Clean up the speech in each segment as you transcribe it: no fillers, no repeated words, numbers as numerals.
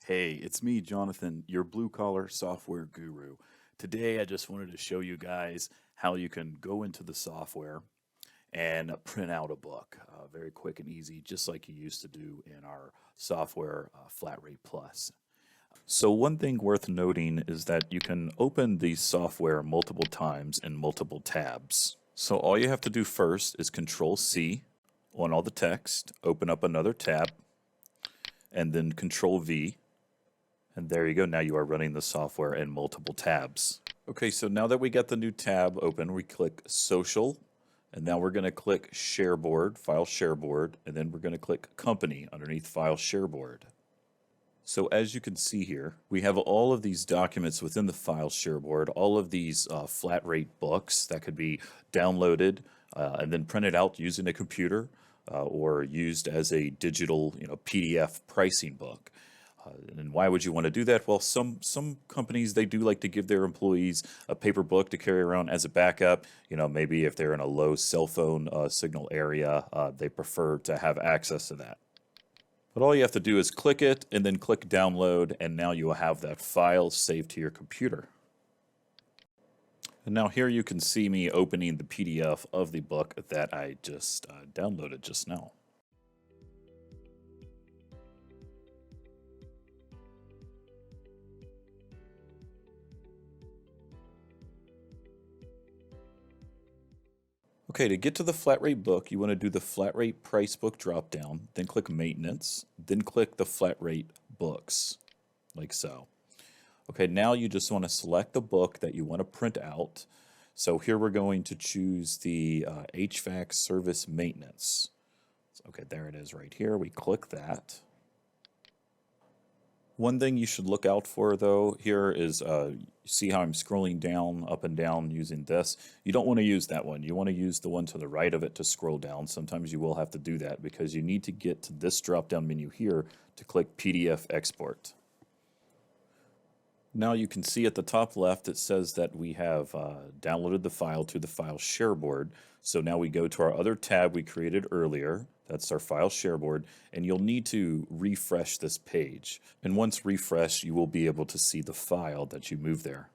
Hey, it's me, Jonathan, your blue-collar software guru. Today, I just wanted to show you guys how you can go into the software and print out a book. Very quick and easy, just like you used to do in our software Flat Rate Plus. So one thing worth noting is that you can open the software multiple times in multiple tabs. So all you have to do first is Control C on all the text, open up another tab, and then Control V. And there you go, now you are running the software in multiple tabs. Okay, so now that we got the new tab open, we click Social, and now we're going to click Shareboard, File Shareboard, and then we're going to click Company underneath File Shareboard. So as you can see here, we have all of these documents within the File Shareboard, all of these flat rate books that could be downloaded and then printed out using a computer or used as a digital PDF pricing book. And why would you want to do that? Well, some companies, they do like to give their employees a paper book to carry around as a backup. Maybe if they're in a low cell phone signal area, they prefer to have access to that. But all you have to do is click it and then click download, and now you will have that file saved to your computer. And now here you can see me opening the PDF of the book that I just downloaded just now. Okay, to get to the flat rate book, you want to do the flat rate price book drop down, then click maintenance, then click the flat rate books, like so. Okay, now you just want to select the book that you want to print out. So here we're going to choose the HVAC service maintenance. Okay, there it is right here. We click that. One thing you should look out for, though, here is, see how I'm scrolling down, up and down using this? You don't want to use that one. You want to use the one to the right of it to scroll down. Sometimes you will have to do that because you need to get to this drop-down menu here to click PDF Export. Now you can see at the top left it says that we have downloaded the file to the File Shareboard. So now we go to our other tab we created earlier. That's our File Shareboard, and you'll need to refresh this page. And once refreshed, you will be able to see the file that you moved there.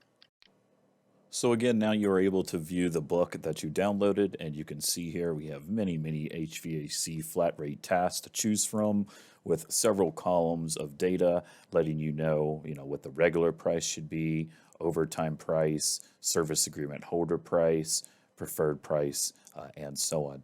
So again, now you are able to view the book that you downloaded, and you can see here we have many HVAC flat rate tasks to choose from with several columns of data letting you know what the regular price should be, overtime price, service agreement holder price, preferred price, and so on.